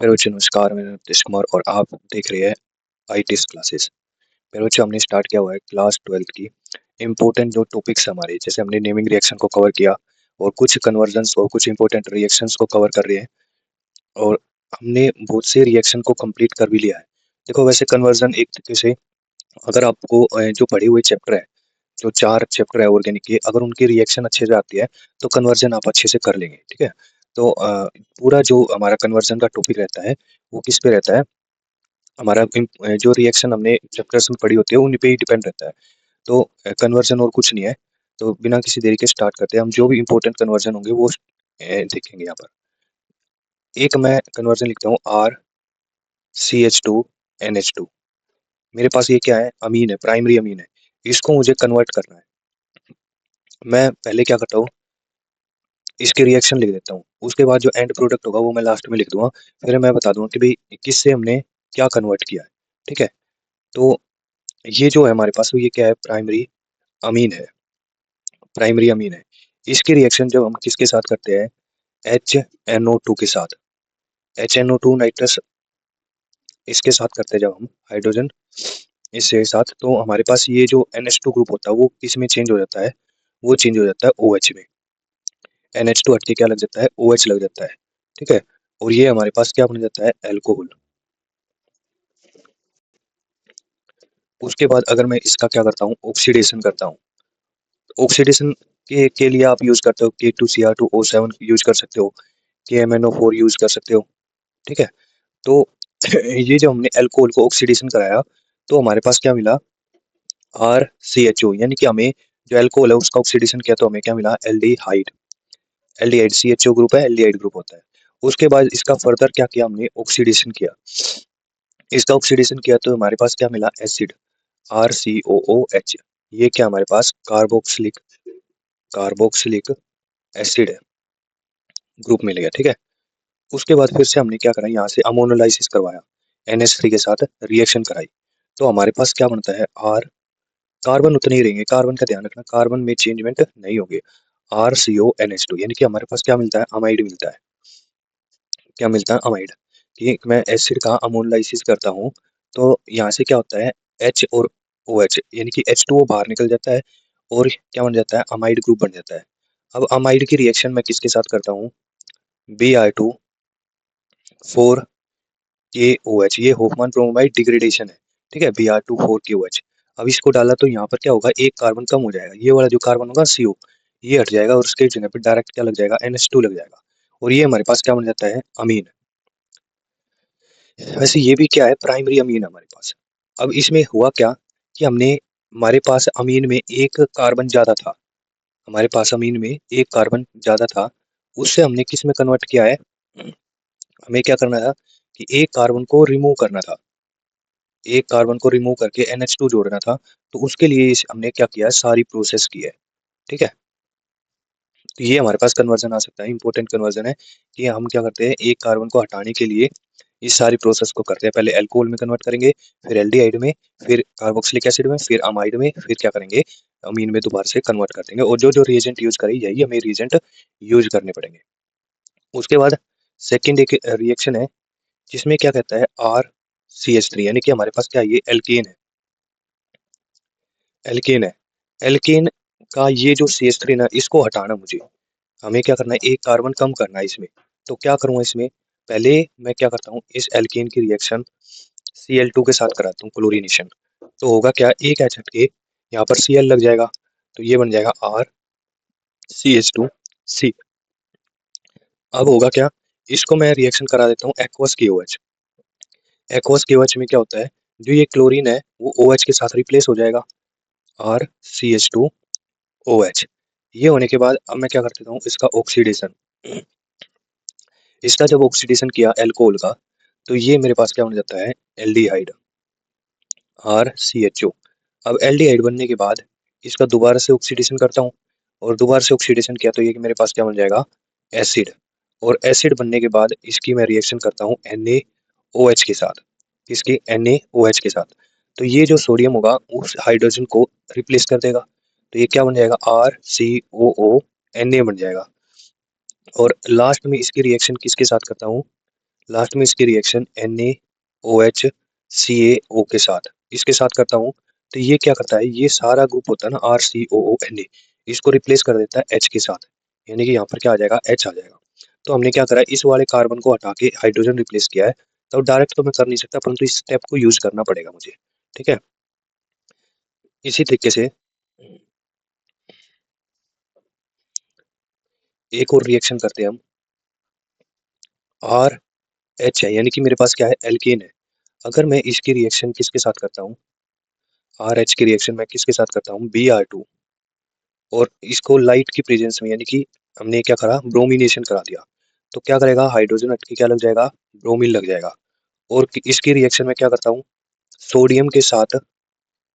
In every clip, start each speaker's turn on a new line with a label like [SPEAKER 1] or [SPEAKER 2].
[SPEAKER 1] मेरे बच्चों नमस्कार, मेरा नाम नीतीश कुमार और आप देख रहे हैं आईटीएस क्लासेस। मेरे बच्चों हमने स्टार्ट किया हुआ है क्लास 12 की इंपॉर्टेंट जो टॉपिक्स हमारे, जैसे हमने नेमिंग रिएक्शन को कवर किया और कुछ कन्वर्जन्स और कुछ इंपॉर्टेंट रिएक्शंस को कवर कर रहे हैं और हमने बहुत से रिएक्शन को कंप्लीट कर भी लिया है। देखो वैसे कन्वर्जन एक तरीके से, अगर आपको जो पढ़े हुए चैप्टर है, जो 4 चैप्टर है ऑर्गेनिक के, अगर उनकी रिएक्शन अच्छे से आती है तो कन्वर्जन आप अच्छे से कर लेंगे, ठीक है। तो पूरा जो हमारा कन्वर्जन का टॉपिक रहता है वो किस पे रहता है, हमारा जो रिएक्शन हमने चैप्टर्स में पढ़ी होती है उन पे ही डिपेंड रहता है। तो कन्वर्जन और कुछ नहीं है। तो बिना किसी देरी के स्टार्ट करते हैं। हम जो भी इंपॉर्टेंट कन्वर्जन होंगे वो देखेंगे यहाँ पर। एक मैं कन्वर्जन लिखता हूँ RCH2NH2। मेरे पास ये क्या है, अमीन है, प्राइमरी अमीन है। इसको मुझे कन्वर्ट करना है। मैं पहले क्या करता हूँ, इसके रिएक्शन लिख देता हूँ, उसके बाद जो एंड प्रोडक्ट होगा वो मैं लास्ट में लिख दूंगा। फिर मैं बता दूंगा कि भाई किससे हमने क्या कन्वर्ट किया है, ठीक है। तो ये जो है हमारे पास, ये क्या है, प्राइमरी अमीन है, प्राइमरी अमीन है। इसकी रिएक्शन जब हम किसके साथ करते हैं, HNO2 के साथ, HNO2 नाइट्रस, इसके साथ करते हैं जब हम हाइड्रोजन इसके साथ, तो हमारे पास ये जो NH2 ग्रुप होता है वो किस में चेंज हो जाता है, वो चेंज हो जाता है OH में। NH2 हट के क्या लग जाता है, OH लग जाता है, ठीक है। और ये हमारे पास क्या बन जाता है, एल्कोहल। उसके बाद अगर मैं इसका क्या करता हूँ, ऑक्सीडेशन करता हूँ। ऑक्सीडेशन के लिए आप यूज करते हो K2Cr2O7 यूज कर सकते हो, KMnO4 यूज कर सकते हो, ठीक है। तो ये जो हमने अल्कोहल को ऑक्सीडेशन कराया तो हमारे पास क्या मिला, RCHO, यानी कि हमें जो अल्कोहल है उसका ऑक्सीडेशन किया तो हमें क्या मिला, एल्डिहाइड। एल्डिहाइड CHO ग्रुप है, एल्डिहाइड ग्रुप होता है। उसके बाद इसका फर्दर क्या किया हमने, ऑक्सीडेशन किया। इसका ऑक्सीडेशन किया तो हमारे पास क्या मिला, एसिड, RCOOH। ये क्या हमारे पास कार्बोक्सिलिक कार्बोक्सिलिक एसिड है, ग्रुप मिल गया, ठीक है। उसके बाद फिर से हमने क्या करा, यहाँ से अमोनोलाइसिस करवाया, NH3 के साथ रिएक्शन कराई। तो हमारे पास क्या बनता है, आर, कार्बन उतने ही रहेंगे, कार्बन का ध्यान रखना, कार्बन में चेंजमेंट नहीं होगी। RCONH2, यानी कि हमारे पास क्या मिलता है, अमाइड मिलता है। क्या मिलता है, अमाइड। ठीक, मैं एसिड का अमोनोलाइसिस करता हूँ तो यहाँ से क्या होता है, H और OH, यानी कि H2O बाहर निकल जाता है और क्या बन जाता है, अमाइड ग्रुप बन जाता है। अब अमाइड की रिएक्शन मैं किसके साथ करता हूँ, Br2 KOH, ये होफमैन ब्रोमाइड डिग्रेडेशन है, ठीक है, Br2 4 KOH। अब इसको डाला तो यहाँ पर क्या होगा, एक कार्बन कम हो जाएगा, ये वाला जो कार्बन होगा CO, ये हट जाएगा और उसके जगह पे डायरेक्ट क्या लग जाएगा, NH2 लग जाएगा। और ये हमारे पास क्या बन जाता है, अमीन। वैसे ये भी क्या है, प्राइमरी अमीन है हमारे पास। अब इसमें हुआ क्या कि हमने, हमारे पास अमीन में एक कार्बन ज्यादा था, हमारे पास अमीन में एक कार्बन ज्यादा था, उससे हमने किस में कन्वर्ट किया है, हमें क्या करना था कि एक कार्बन को रिमूव करना था, एक कार्बन को रिमूव करके NH2 जोड़ना था। तो उसके लिए हमने क्या किया है, सारी प्रोसेस की है, ठीक है। तो ये हमारे पास कन्वर्जन आ सकता है, इंपॉर्टेंट कन्वर्जन है कि हम क्या करते हैं, एक कार्बन को हटाने के लिए इस सारी प्रोसेस को करते हैं। पहले अल्कोहल में कन्वर्ट करेंगे, फिर एल्डिहाइड में, फिर कार्बोक्सिलिक एसिड में, फिर अमाइड में, फिर क्या करेंगे, अमीन में दोबारा से कन्वर्ट कर देंगे। और जो जो रिएजेंट यूज करें यही हमें रिएजेंट यूज करने पड़ेंगे। उसके बाद सेकेंड एक रिएक्शन है जिसमें क्या कहता है, RCH3, यानी कि हमारे पास क्या है, ये एल्केन है, एल्केन है। एल्केन का ये जो CH3 ना, इसको हटाना मुझे, हमें क्या करना है, एक कार्बन कम करना है इसमें। तो क्या करूँगा इसमें, पहले मैं क्या करता हूँ, इस एल्केन की रिएक्शन Cl2 के साथ कराता हूँ, क्लोरीनेशन। तो होगा क्या, एक एच हट के यहाँ पर Cl लग जाएगा, तो ये बन जाएगा RCH2C। अब होगा क्या, इसको मैं रिएक्शन करा देता हूँ एक्वस KOH। एक्वस KOH में क्या होता है, जो ये क्लोरीन है वो OH के साथ रिप्लेस हो जाएगा, RCH2OH। ये होने के बाद अब मैं क्या कर देता हूँ, इसका ऑक्सीडेशन। इसका जब ऑक्सीडेशन किया एल्कोहल का, तो ये मेरे पास क्या बन जाता है, एल्डिहाइड, RCHO। अब एल्डिहाइड बनने के बाद इसका दोबारा से ऑक्सीडेशन करता हूँ, और दोबारा से ऑक्सीडेशन किया तो ये मेरे पास क्या बन जाएगा, एसिड। और एसिड बनने के बाद इसकी मैं रिएक्शन करता हूँ NaOH के साथ, किसके, NaOH के साथ। तो ये जो सोडियम होगा उस हाइड्रोजन को रिप्लेस कर देगा, तो ये क्या बन जाएगा, RCOONA बन जाएगा। और लास्ट में इसकी रिएक्शन किसके साथ करता हूँ, लास्ट में इसकी रिएक्शन NaOH के साथ, इसके साथ करता हूँ, तो ये क्या करता है, ये सारा ग्रुप होता है ना RCOONa, इसको रिप्लेस कर देता है H के साथ, यानी कि यहाँ पर क्या आ जाएगा, H आ जाएगा। तो हमने क्या करा, इस वाले कार्बन को हटा के हाइड्रोजन रिप्लेस किया है। तो डायरेक्ट तो मैं कर नहीं सकता, परंतु इस स्टेप को यूज करना पड़ेगा मुझे, ठीक है। इसी तरीके से एक और रिएक्शन करते हैं हम, RH है, यानी कि मेरे पास क्या है, एल्केन है। अगर मैं इसकी रिएक्शन किसके साथ करता हूँ, RH की रिएक्शन मैं किसके साथ करता हूँ, Br2, और इसको लाइट की प्रेजेंस में, यानी कि हमने क्या करा, ब्रोमिनेशन करा दिया, तो क्या करेगा, हाइड्रोजन हट के क्या लग जाएगा, ब्रोमीन लग जाएगा। और इसकी रिएक्शन में क्या करता हूँ, सोडियम के साथ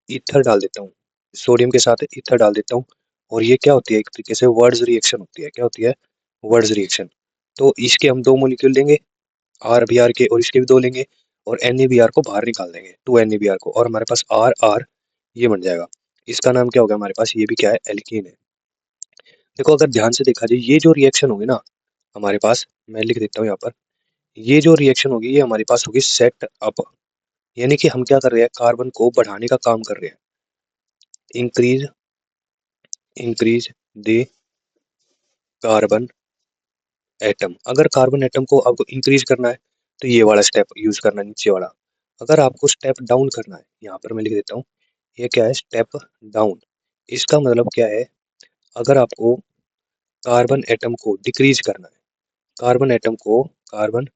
[SPEAKER 1] ईथर डाल देता हूँ, सोडियम के साथ ईथर डाल देता हूँ, और ये क्या होती है, एक तरीके से वर्ड्स रिएक्शन होती है। क्या होती है, वर्ड्स रिएक्शन। तो इसके हम दो मोलिक्यूल लेंगे, RBr के, और इसके भी दो लेंगे, और NaBr को बाहर निकाल देंगे, 2NaBr को, और हमारे पास RR ये बन जाएगा। इसका नाम क्या होगा हमारे पास, ये भी क्या है, एल्कीन है। देखो अगर ध्यान से देखा जाए, ये जो रिएक्शन होगी ना हमारे पास, मैं लिख देता हूँ यहाँ पर, ये जो रिएक्शन होगी ये हमारे पास होगी सेट अप, यानी कि हम क्या कर रहे हैं, कार्बन को बढ़ाने का काम कर रहे हैं। Increase increase the carbon atom, अगर कार्बन एटम को आपको इंक्रीज करना है तो ये वाला स्टेप यूज करना है, नीचे वाला। अगर आपको स्टेप डाउन करना है, यहाँ पर मैं लिख देता हूँ, ये क्या है, स्टेप डाउन। इसका मतलब क्या है, अगर आपको कार्बन एटम को डिक्रीज करना है, कार्बन एटम को कार्बन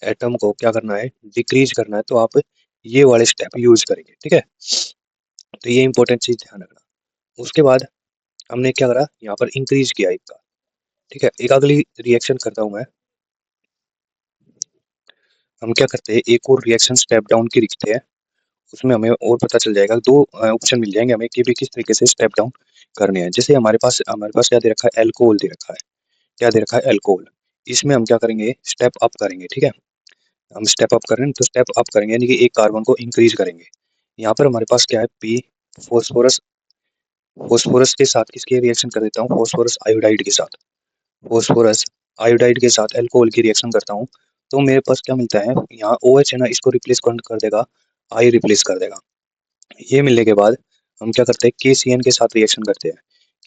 [SPEAKER 1] एटम को क्या करना है, डिक्रीज करना है, तो आप ये वाले स्टेप यूज करेंगे, ठीक है। तो ये इंपॉर्टेंट चीज ध्यान रखना। उसके बाद हमने क्या करा, यहाँ पर इंक्रीज किया एक का, ठीक है। एक अगली रिएक्शन करता हूँ मैं, हम क्या करते हैं, एक और रिएक्शन स्टेप डाउन की लिखते हैं, उसमें हमें और पता चल जाएगा, दो ऑप्शन मिल जाएंगे हमें कि भी किस तरीके से स्टेप डाउन करने हैं। जैसे हमारे पास क्या दे रखा है, एल्कोहल दे रखा है, क्या दे रखा है, एल्कोहल। इसमें हम क्या करेंगे, स्टेप अप करेंगे, ठीक है। हम स्टेप अप करें तो स्टेप अप करेंगे, यानी कि एक कार्बन को इंक्रीज करेंगे। यहाँ पर हमारे पास क्या है, पी, फोस्फोरस, फोस्फोरस के साथ किसके रिएक्शन कर देता हूँ, फोस्फोरस आयोडाइड के साथ, फोस्फोरस आयोडाइड के साथ एल्कोहल की रिएक्शन करता हूँ, तो मेरे पास क्या मिलता है, यहाँ OH है ना, इसको रिप्लेस कर देगा, आई रिप्लेस कर देगा। ये मिलने के बाद हम क्या करते हैं, KCN के साथ रिएक्शन करते हैं।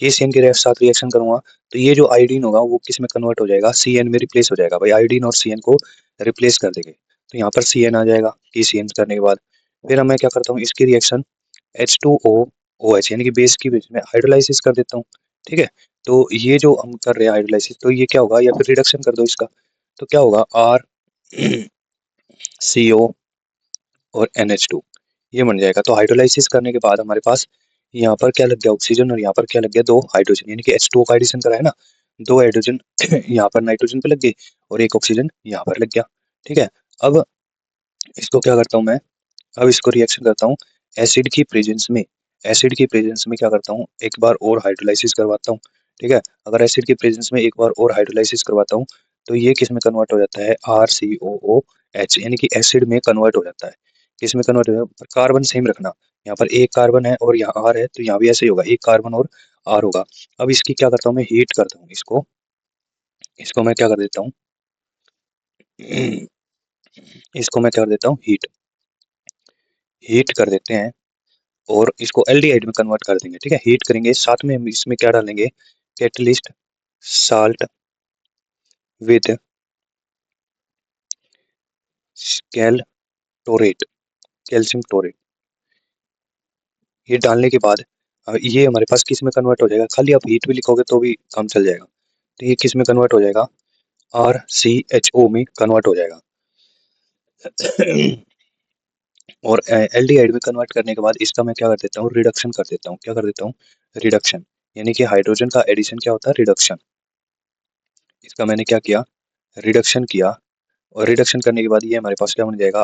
[SPEAKER 1] KCN के साथ रिएक्शन करूंगा तो ये जो आयोडीन होगा वो किस में कन्वर्ट हो जाएगा, CN में रिप्लेस हो जाएगा। भाई आयोडीन और CN को रिप्लेस कर देंगे, तो यहाँ पर CN आ जाएगा। KCN करने के बाद फिर मैं क्या करता हूँ, इसकी रिएक्शन H2OOH यानी कि बेस की बेस में हाइड्रोलाइसिस कर देता हूँ, ठीक है। तो ये जो हम कर रहे हैं हाइड्रोलाइसिस, तो ये क्या होगा, या फिर रिडक्शन कर दो इसका, तो क्या होगा, RCO और NH2 ये बन जाएगा। तो हाइड्रोलाइसिस करने के बाद हमारे पास यहाँ पर क्या लग गया, ऑक्सीजन, और यहाँ पर क्या लग गया, दो हाइड्रोजन, यानी कि H2O का एडिशन करा है ना, दो हाइड्रोजन यहाँ पर नाइट्रोजन पे लग गई, और एक ऑक्सीजन यहाँ पर लग गया, ठीक है। अब इसको क्या करता हूँ मैं, अब इसको रिएक्शन करता हूँ एसिड की प्रेजेंस में, एसिड की प्रेजेंस में क्या करता हूँ, एक बार और हाइड्रोलाइसिस करवाता हूँ, ठीक है। अगर एसिड की प्रेजेंस में एक बार और हाइड्रोलाइसिस करवाता हूँ तो ये किस में कन्वर्ट हो जाता है, RCOOH, यानी कि एसिड में कन्वर्ट हो जाता है। किस में कन्वर्ट हो जाता है, कार्बन सेम रखना, यहाँ पर एक कार्बन है और यहाँ R है, तो यहाँ भी ऐसे ही होगा, एक कार्बन और R होगा। अब इसकी क्या करता हूँ मैं, हीट करता हूँ इसको, इसको मैं क्या कर देता हूँ, इसको मैं क्या कर देता हूँ, हीट, हीट कर देते हैं, और इसको एल्डिहाइड में कन्वर्ट कर देंगे, ठीक है। हीट करेंगे, साथ में हम इसमें क्या डालेंगे, कैटलिस्ट साल्ट विद कैलटोरेट, कैल्शियम क्लोरेट, ये डालने के बाद ये हमारे पास किस में कन्वर्ट हो जाएगा, खाली आप हीट भी लिखोगे तो भी काम चल जाएगा। तो ये किस में कन्वर्ट हो जाएगा, RCHO में कन्वर्ट हो जाएगा। और एल्डिहाइड में कन्वर्ट करने के बाद इसका मैं क्या कर देता हूँ, रिडक्शन कर देता हूँ, क्या कर देता हूँ, रिडक्शन, यानी कि हाइड्रोजन का एडिशन क्या होता है, रिडक्शन। इसका मैंने क्या किया, रिडक्शन किया, और रिडक्शन करने के बाद ये हमारे पास क्या बन जाएगा,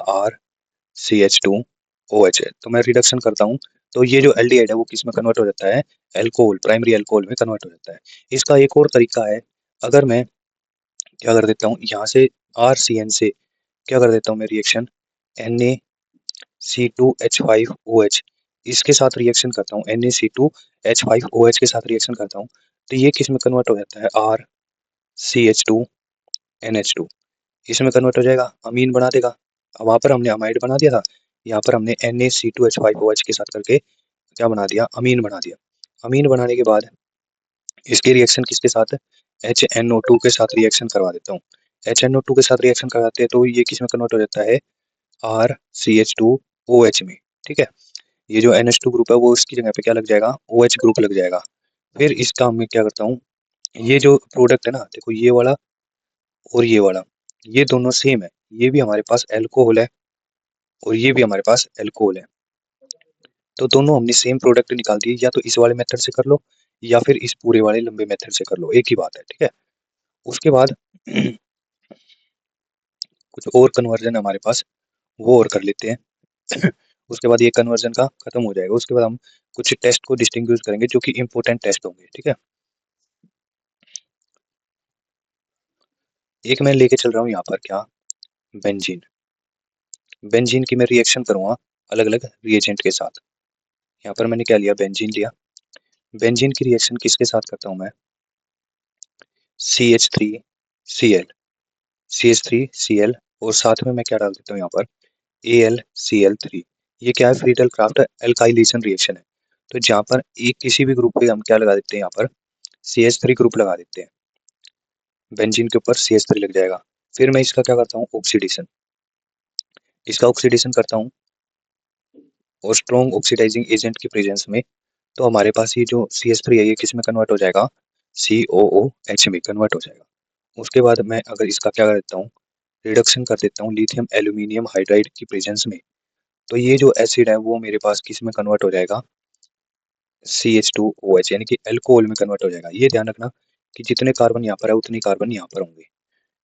[SPEAKER 1] RCH2OH है। तो मैं रिडक्शन करता हूँ तो ये जो एल्डिहाइड है वो किस में कन्वर्ट हो जाता है, एल्कोहल, प्राइमरी एल्कोहल में कन्वर्ट हो जाता है। इसका एक और तरीका है, अगर मैं क्या कर देता हूँ, यहाँ से RCN से क्या कर देता हूँ मैं, रिएक्शन NaC2H5OH, इसके साथ रिएक्शन करता हूँ, NaC2H5OH के साथ रिएक्शन करता हूँ, तो ये किस में कन्वर्ट हो जाता है, RCH2NH2, इसमें कन्वर्ट हो जाएगा, अमीन बना देगा। अब वहाँ पर हमने अमाइड बना दिया था, यहाँ पर हमने NaC2H5OH के साथ करके क्या बना दिया, अमीन बना दिया। अमीन बनाने के बाद इसके रिएक्शन किसके साथ है, HNO2 के साथ रिएक्शन करवा देता हूँ। HNO2 के साथ रिएक्शन करवाते हैं तो ये किस में कन्वर्ट हो जाता है, RCH2OH में। ठीक है, ये जो NH2 ग्रुप है वो इसकी जगह पे क्या लग जाएगा, OH ग्रुप लग जाएगा। फिर इसका मैं क्या करता हूँ, ये जो प्रोडक्ट है ना, देखो ये वाला और ये वाला, ये दोनों सेम है, ये भी हमारे पास एल्कोहल है और ये भी हमारे पास एल्कोहल है। तो दोनों हमने सेम प्रोडक्ट निकाल दिए, या तो इस वाले मेथड से कर लो या फिर इस पूरे वाले लंबे मेथड से कर लो, एक ही बात है। ठीक है, उसके बाद कुछ और कन्वर्जन हमारे पास, वो और कर लेते हैं। उसके बाद ये कन्वर्जन का खत्म हो जाएगा, उसके बाद हम कुछ टेस्ट को डिस्टिंग्विश करेंगे जो कि इंपॉर्टेंट टेस्ट होंगे। ठीक है, एक मैं लेके चल रहा हूँ यहाँ पर क्या, बेंजीन। बेंजीन की मैं रिएक्शन करूंगा अलग अलग रिएजेंट के साथ। यहाँ पर मैंने क्या लिया, बेंजीन लिया। बेंजीन की रिएक्शन किसके साथ करता हूँ मैं, CH3Cl, CH3Cl, और साथ में मैं क्या डाल देता हूँ यहाँ पर, AlCl3। ये क्या है, फ्रीडल क्राफ्ट एल्काइलेशन रिएक्शन है। तो जहाँ पर एक किसी भी ग्रुप पे हम क्या लगा देते हैं, यहाँ पर CH3 ग्रुप लगा देते हैं, बेंजीन के ऊपर CH3 लग जाएगा। फिर मैं इसका क्या करता हूँ, ऑक्सीडेशन, इसका ऑक्सीडेशन करता हूँ और स्ट्रॉन्ग ऑक्सीडाइजिंग एजेंट की प्रेजेंस में। तो हमारे पास ये जो CH3 है ये किस में कन्वर्ट हो जाएगा, COOH में कन्वर्ट हो जाएगा। उसके बाद मैं अगर इसका क्या कर देता हूँ, रिडक्शन कर देता हूँ लिथियम एल्यूमिनियम हाइड्राइड की प्रेजेंस में, तो ये जो एसिड है वो मेरे पास किस में कन्वर्ट हो जाएगा, CH2OH, यानी कि अल्कोहल में कन्वर्ट हो जाएगा। ये ध्यान रखना कि जितने कार्बन यहाँ पर है उतने कार्बन यहाँ पर होंगे।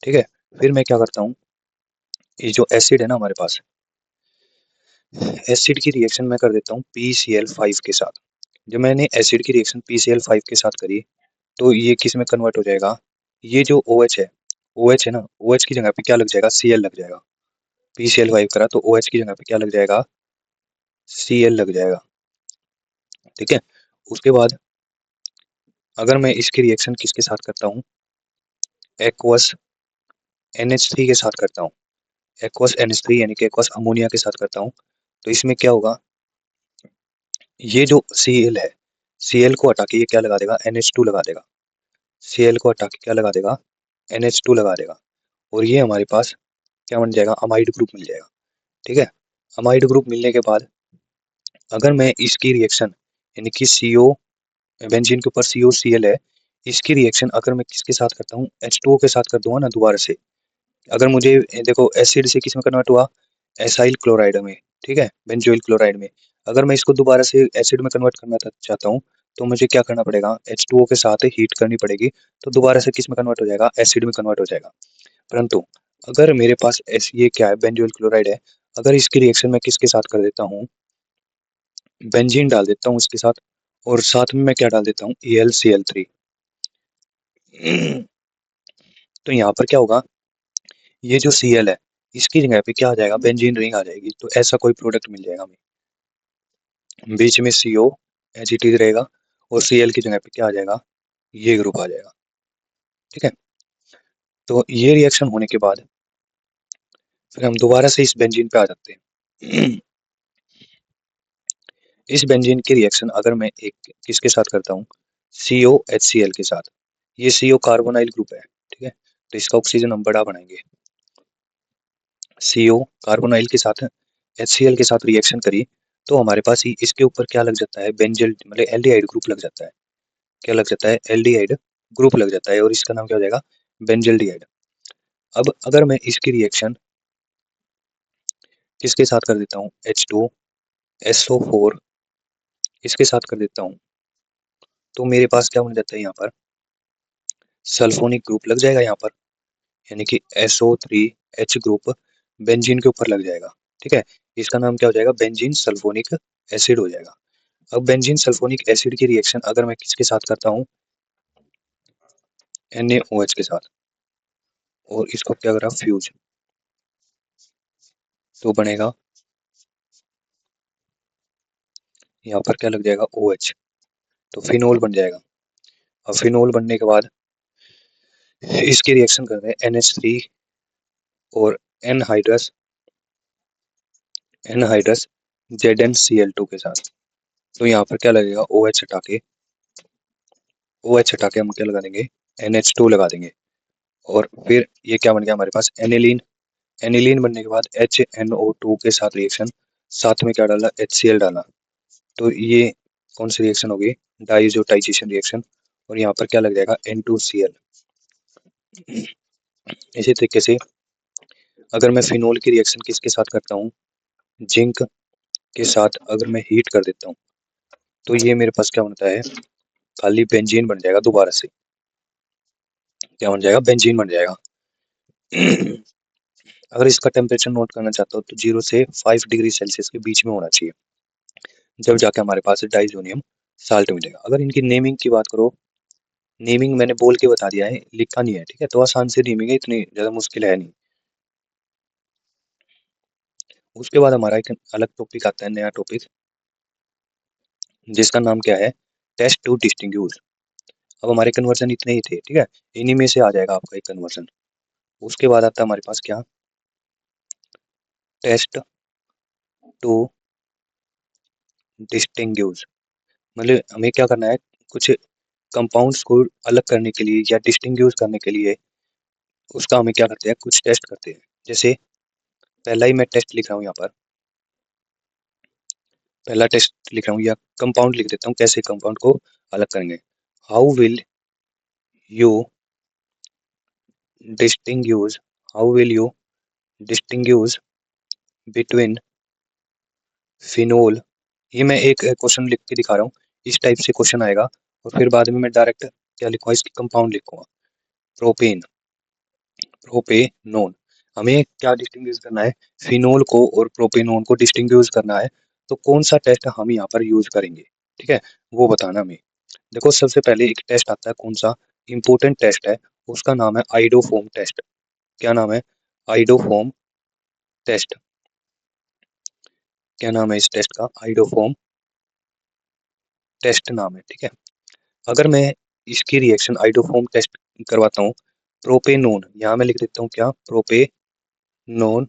[SPEAKER 1] ठीक है, फिर मैं क्या करता हूँ, ये जो एसिड है ना हमारे पास, एसिड की रिएक्शन मैं कर देता हूँ PCl5 के साथ। जब मैंने एसिड की रिएक्शन PCl5 के साथ करी तो ये किस में कन्वर्ट हो जाएगा, ये जो OH है, OH है ना, OH की जगह पे क्या लग जाएगा, Cl लग जाएगा। PCl5 करा तो OH की जगह पे क्या लग जाएगा, Cl लग जाएगा। ठीक है, उसके बाद अगर मैं इसकी रिएक्शन किसके साथ करता हूँ, एक्वस NH3 के साथ करता हूँ, एक्वस NH3 यानी कि एक्वस अमोनिया के साथ करता हूँ, तो इसमें क्या होगा, ये जो Cl है, Cl को हटा के ये क्या लगा देगा, NH2 लगा देगा। Cl को हटा के क्या लगा देगा, NH2 लगा देगा, और ये हमारे पास क्या बन जाएगा, अमाइड ग्रुप मिल जाएगा। ठीक है, अमाइड ग्रुप मिलने के बाद अगर मैं इसकी रिएक्शन, यानी कि CO, बेंजीन के ऊपर COCl है, इसकी रिएक्शन अगर मैं किसके साथ करता हूँ, H2O के साथ कर दूंगा ना दोबारा से, अगर मुझे देखो एसिड से किस में कन्वर्ट हुआ, एसाइल क्लोराइड में। ठीक है, बेंजोइल क्लोराइड में। अगर मैं इसको दोबारा से एसिड में कन्वर्ट करना चाहता हूँ तो मुझे क्या करना पड़ेगा, H2O के साथ हीट करनी पड़ेगी, तो दोबारा से किस में कन्वर्ट हो जाएगा, एसिड में कन्वर्ट हो जाएगा। परंतु अगर मेरे पास ये क्या है, बेंजोइल क्लोराइड है, अगर इसकी रिएक्शन मैं किसके साथ कर देता हूँ, बेंजीन डाल देता हूँ इसके साथ, और साथ में मैं क्या डाल देता हूँ, AlCl3। तो यहाँ पर क्या होगा, ये जो Cl है इसकी जगह पे क्या आ जाएगा, बेंजीन रिंग आ जाएगी। तो ऐसा कोई प्रोडक्ट मिल जाएगा हमें, बीच में CO H रहेगा और Cl की जगह पे क्या आ जाएगा, ये ग्रुप आ जाएगा। ठीक है, तो ये रिएक्शन होने के बाद फिर हम दोबारा से इस बेंजीन पे आ जाते हैं। इस बेंजीन की रिएक्शन अगर मैं एक किसके साथ करता हूँ, COHCl के साथ, ये CO कार्बोनाइल ग्रुप है। ठीक है, तो इसका ऑक्सीजन हम बड़ा बनाएंगे, CO कार्बोनाइल के साथ HCl के साथ रिएक्शन करी तो हमारे पास ही इसके ऊपर क्या लग जाता है, बेंजल मतलब एल्डिहाइड ग्रुप लग जाता है। क्या लग जाता है, एल्डिहाइड ग्रुप लग जाता है, और इसका नाम क्या हो जाएगा, बेंजल्डिहाइड। अब अगर मैं इसकी रिएक्शन किसके साथ कर देता हूँ, H2SO4 इसके साथ कर देता हूँ, तो मेरे पास क्या बन जाता है, यहाँ पर सल्फोनिक ग्रुप लग जाएगा यहाँ पर, यानी कि SO3H ग्रुप बेंजीन के ऊपर लग जाएगा। ठीक है, इसका नाम क्या हो जाएगा, बेंजीन सल्फोनिक एसिड हो जाएगा। अब बेंजीन सल्फोनिक एसिड की रिएक्शन अगर मैं किसके साथ करता हूँ, NaOH के साथ, और इसको क्या करा, फ्यूज, तो बनेगा यहाँ पर क्या लग जाएगा, OH, तो फिनोल बन जाएगा। अब फिनोल बनने के बाद इसकी रिएक्शन कर रहे हैं NH3 और एनहाइड्रस ZnCl2 के साथ। तो यहाँ पर क्या लगेगा, OH हटा के हम क्या लगा देंगे, NH2 लगा देंगे। और फिर ये क्या बन गया हमारे पास, एनिलीन बनने के बाद HNO2 के साथ रिएक्शन, साथ में क्या डाला, HCl डाला। तो ये कौन सी रिएक्शन होगी, डाइजोटाइजेशन रिएक्शन। और यहाँ पर क्या लग जाएगा, N2Cl। इसी तरीके से अगर मैं फिनोल की रिएक्शन किसके साथ करता हूँ, जिंक के साथ अगर मैं हीट कर देता हूँ, तो ये मेरे पास क्या बनता है, खाली बेंजीन बन जाएगा। दोबारा से क्या बन जाएगा, बेंजीन बन जाएगा। अगर इसका टेम्परेचर नोट करना चाहता हो तो 0 से 5 डिग्री सेल्सियस के बीच में होना चाहिए, जब जाके हमारे पास डाइजोनियम साल्ट मिलेगा। अगर इनकी नेमिंग की बात करो, नेमिंग मैंने बोल के बता दिया है, लिखा नहीं है, ठीक है। तो आसान से नेमिंग है, इतनी ज्यादा मुश्किल है नहीं। उसके बाद हमारा एक अलग टॉपिक आता है, नया टॉपिक, जिसका नाम क्या है, टेस्ट टू डिस्टिंग्विश। अब हमारे कन्वर्जन इतने ही थे, ठीक है, इन्हीं में से आ जाएगा आपका एक कन्वर्जन। उसके बाद आता है हमारे पास क्या, टेस्ट टू डिस्टिंग्विश। मतलब हमें क्या करना है, कुछ कंपाउंड्स को अलग करने के लिए या डिस्टिंग्विश करने के लिए उसका हमें क्या करते हैं, कुछ टेस्ट करते हैं। जैसे पहला ही मैं टेस्ट लिख रहा हूँ यहाँ पर, पहला टेस्ट लिख रहा हूँ या कंपाउंड लिख देता हूँ, कैसे कंपाउंड को अलग करेंगे। How will you distinguish how will you distinguish between phenol. ये मैं एक क्वेश्चन लिख के दिखा रहा हूँ, इस टाइप से क्वेश्चन आएगा। और फिर बाद में मैं डायरेक्ट क्या लिखूंगा, इसकी कंपाउंड लिखूंगा, प्रोपेन, प्रोपेनोन। हमें क्या डिस्टिंग्विश करना है, फिनोल को और प्रोपेनोन को डिस्टिंग्विश करना है। तो कौन सा टेस्ट हम यहाँ पर यूज करेंगे, ठीक है, वो बताना हमें। देखो सबसे पहले एक टेस्ट आता है, कौन सा, इंपॉर्टेंट टेस्ट है, उसका नाम है आइडोफोम टेस्ट। क्या नाम है, आइडोफोम टेस्ट। क्या नाम है इस टेस्ट का, आइडोफोम टेस्ट नाम है, ठीक है। अगर मैं इसकी रिएक्शन आइडोफोम टेस्ट करवाता हूँ, प्रोपेनोन, यहाँ मैं लिख देता हूँ क्या, प्रोपेनोन,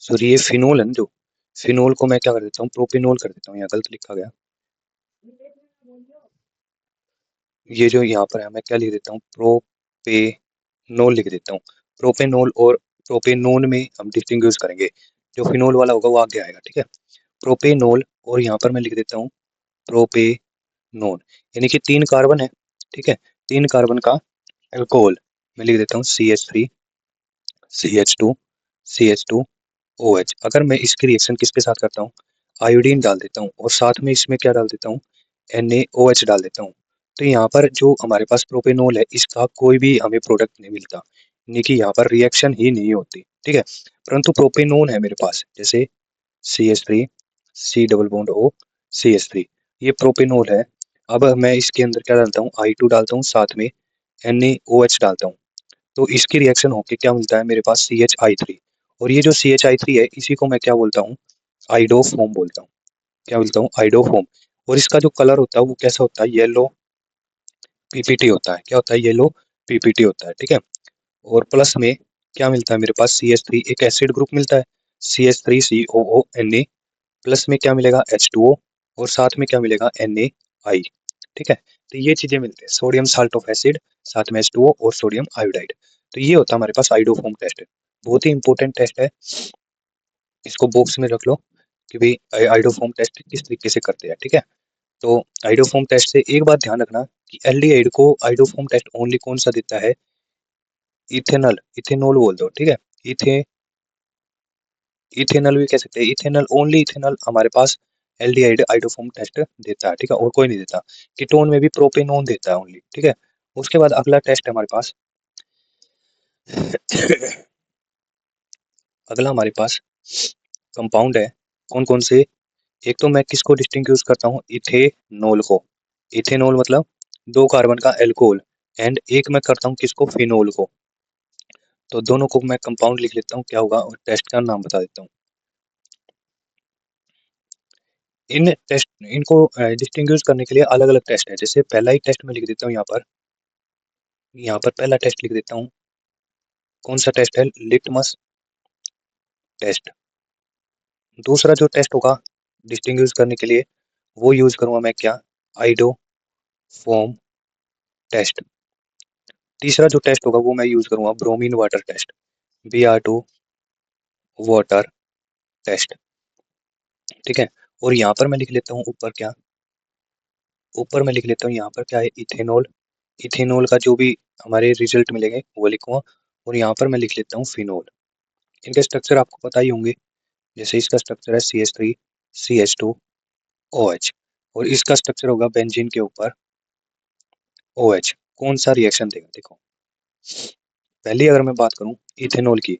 [SPEAKER 1] सॉरी ये फिनोल है ना, जो फिनोल को मैं क्या कर देता हूँ, प्रोपेनोल कर देता हूँ, यहाँ गलत लिखा गया। ये जो यहाँ पर है मैं क्या लिख देता हूँ, प्रोपेनोल लिख देता हूँ। प्रोपेनोल और प्रोपेनोन में हम डिस्टिंग्विश करेंगे, जो फिनोल वाला होगा वो आगे आएगा, ठीक है। प्रोपेनोल, और यहाँ पर मैं लिख देता हूँ प्रोपेनोन, यानी कि 3 कार्बन है, ठीक है, 3 कार्बन का अल्कोहल। मैं लिख देता हूँ CH2 CH2OH। अगर मैं इसकी रिएक्शन किसके साथ करता हूँ, आयोडीन डाल देता हूँ, और साथ में इसमें क्या डाल देता हूँ, NaOH डाल देता हूँ। तो यहाँ पर जो हमारे पास प्रोपेनोल है, इसका कोई भी हमें प्रोडक्ट नहीं मिलता, यानी कि यहाँ पर रिएक्शन ही नहीं होती, ठीक है। परंतु प्रोपेनोन है मेरे पास, जैसे CH3 C double bond O CH3, ये प्रोपेनोल है। अब मैं इसके अंदर क्या डालता हूँ, I2 डालता हूँ, साथ में NaOH डालता हूँ। तो इसकी रिएक्शन होके क्या मिलता है मेरे पास, CHI3। और ये जो CHI3 है, इसी को मैं क्या बोलता हूँ, आइडोफोम बोलता हूँ। क्या बोलता हूँ, आइडोफोम। और इसका जो कलर होता है वो कैसा होता है, येलो पीपीटी होता है। क्या होता है, येलो पीपीटी होता है, ठीक है। और प्लस में क्या मिलता है मेरे पास, CH3 एक एसिड ग्रुप मिलता है, CH3COONa। प्लस में क्या मिलेगा, H2O, और साथ में क्या मिलेगा, NaI, ठीक है। तो ये चीजें मिलती है, सोडियम साल्ट ऑफ एसिड, साथ में H2O और सोडियम आयोडाइड। तो ये होता है हमारे पास आइडोफोम टेस्ट। बहुत ही इंपॉर्टेंट टेस्ट है, इसको बॉक्स में रख लो कि भाई आइडोफोम टेस्ट किस तरीके से करते हैं, ठीक है। तो आइडोफोम टेस्ट से एक बात ध्यान रखना कि एल्डिहाइड को आइडोफोम टेस्ट ओनली कौन सा देता है, इथेनॉल, इथेनॉल बोल दो, ठीक है। इथे इथेनॉल भी कह सकते हैं, इथेनॉल, ओनली इथेनॉल हमारे पास एल्डिहाइड आइडोफोम टेस्ट देता है, ठीक है, और कोई नहीं देता। कीटोन में भी प्रोपेनोन देता है ओनली, ठीक है। उसके बाद अगला टेस्ट है हमारे पास, अगला हमारे पास कंपाउंड है, कौन कौन से, एक तो मैं किसको डिस्टिंग्विश करता हूँ, इथेनॉल को। इथेनॉल मतलब 2 कार्बन का एल्कोहल, एंड एक मैं करता हूँ किसको, फिनोल को। तो दोनों को मैं कंपाउंड लिख लेता हूँ, क्या होगा, और टेस्ट का नाम बता देता हूँ। इन टेस्ट, इनको डिस्टिंग्विश करने के लिए अलग अलग टेस्ट है। जैसे पहला ही टेस्ट मैं लिख देता हूँ यहाँ पर, पहला टेस्ट लिख देता हूँ, कौन सा टेस्ट है? Litmus test. दूसरा जो टेस्ट होगा डिस्टिंग्विश करने के लिए, वो यूज करूंगा मैं क्या? Iodoform test. तीसरा जो टेस्ट होगा वो मैं यूज करूंगा bromine water test, Br2 water test. ठीक है। और यहाँ पर मैं लिख लेता हूँ ऊपर क्या? ऊपर मैं लिख लेता हूँ यहाँ पर क्या है? इथेनॉल। इथेनॉल का जो भी हमारे रिजल्ट मिलेंगे वो लिखूंगा। और यहाँ पर मैं लिख लेता हूँ फिनोल। इनके स्ट्रक्चर आपको पता ही होंगे। जैसे इसका स्ट्रक्चर है CH3CH2OH, और इसका स्ट्रक्चर होगा बेंजीन के ऊपर OH। कौन सा रिएक्शन देगा? देखो, पहले अगर मैं बात करूं इथेनॉल की,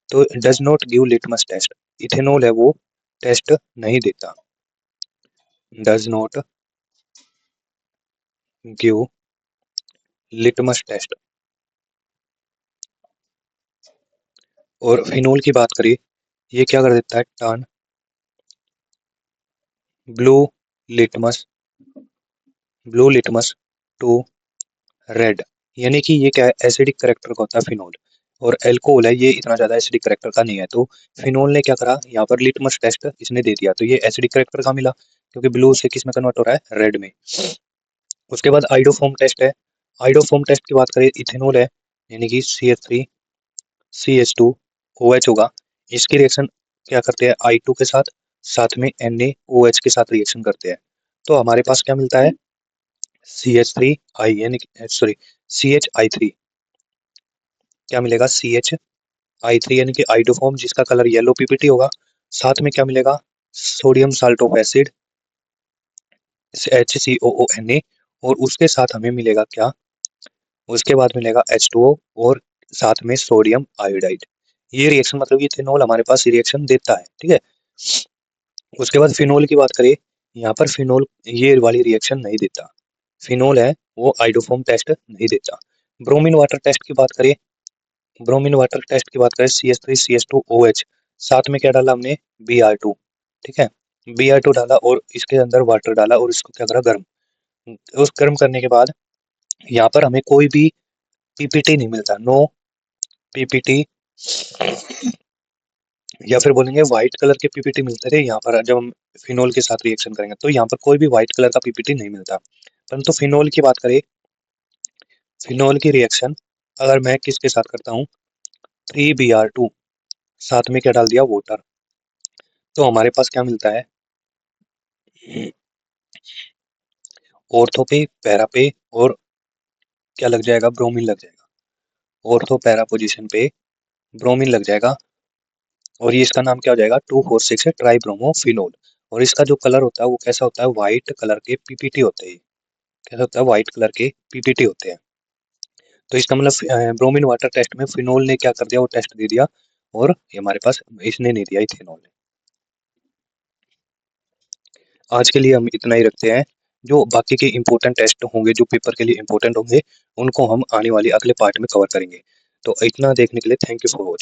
[SPEAKER 1] तो does not give litmus test. Ethanol है वो टेस्ट नहीं देता, does not give litmus test. और फिनोल की बात करें, ये क्या कर देता है? Turn blue litmus to red. यानी कि ये क्या है? एसिडिक करेक्टर का होता है फिनोल। और एल्कोहल है, ये इतना ज्यादा एसिडिक करेक्टर का नहीं है। तो फिनोल ने क्या करा? यहाँ पर लिटमस टेस्ट इसने दे दिया, तो ये एसिडिक करेक्टर का मिला, क्योंकि ब्लू से किस में कन्वर्ट हो रहा है? रेड में। उसके बाद आइडोफोम टेस्ट है। आइडोफोम टेस्ट की बात करें, इथेनॉल है, यानी कि CH3CH2OH होगा। इसकी रिएक्शन क्या करते हैं? I2 के साथ, साथ में NaOH के साथ रिएक्शन करते हैं। तो हमारे पास क्या मिलता है? CH3I, यानी सॉरी CHI3। क्या मिलेगा? CHI3, यानी कि आइडोफॉर्म, जिसका कलर येलो पीपीटी होगा। साथ में क्या मिलेगा? Sodium salt of acid HCOONA। और उसके साथ हमें मिलेगा क्या? उसके बाद मिलेगा H2O, और साथ में सोडियम आयोडाइड। ये रिएक्शन, मतलब ये इथेनॉल हमारे पास रिएक्शन देता है। ठीक है। उसके बाद फिनोल की बात करें, यहाँ पर फिनोल ये वाली रिएक्शन नहीं देता। फिनोल है वो आइडोफॉर्म टेस्ट नहीं देता। ब्रोमीन वाटर टेस्ट की बात करें, CH3CH2OH, साथ में क्या डाला हमने? Br2। ठीक है। Br2 डाला और इसके अंदर वाटर डाला, और इसको क्या करा? गर्म। उस गर्म करने के बाद यहाँ पर हमें कोई भी पीपीटी नहीं मिलता, नो पीपीटी, या फिर बोलेंगे व्हाइट कलर के पीपीटी मिलते थे यहाँ पर जब हम फिनोल के साथ रिएक्शन करेंगे। तो यहाँ पर कोई भी व्हाइट कलर का पीपीटी नहीं मिलता। परंतु फिनोल की बात करें, फिनोल की रिएक्शन अगर मैं किसके साथ करता हूँ? 3Br2, साथ में क्या डाल दिया? वाटर। तो हमारे पास क्या मिलता है? ऑर्थो पे, पैरा पे, और क्या लग जाएगा? ब्रोमीन लग जाएगा। ऑर्थो पैरा पोजीशन पे ब्रोमीन लग जाएगा, और ये इसका नाम क्या हो जाएगा? 2,4,6 ट्राइब्रोमोफिनोल। और इसका जो कलर होता है वो कैसा होता है? व्हाइट कलर के पीपीटी होते हैं। कैसा होता है? व्हाइट कलर के पीपीटी होते हैं। तो इसका मतलब ब्रोमीन वाटर टेस्ट में फिनोल ने क्या कर दिया? वो टेस्ट दे दिया, और ये हमारे पास इसने नहीं दिया, इथेनॉल ने। आज के लिए हम इतना ही रखते हैं। जो बाकी के इंपॉर्टेंट टेस्ट होंगे, जो पेपर के लिए इंपॉर्टेंट होंगे, उनको हम आने वाले अगले पार्ट में कवर करेंगे। तो इतना देखने के लिए थैंक यू फॉर वॉचिंग।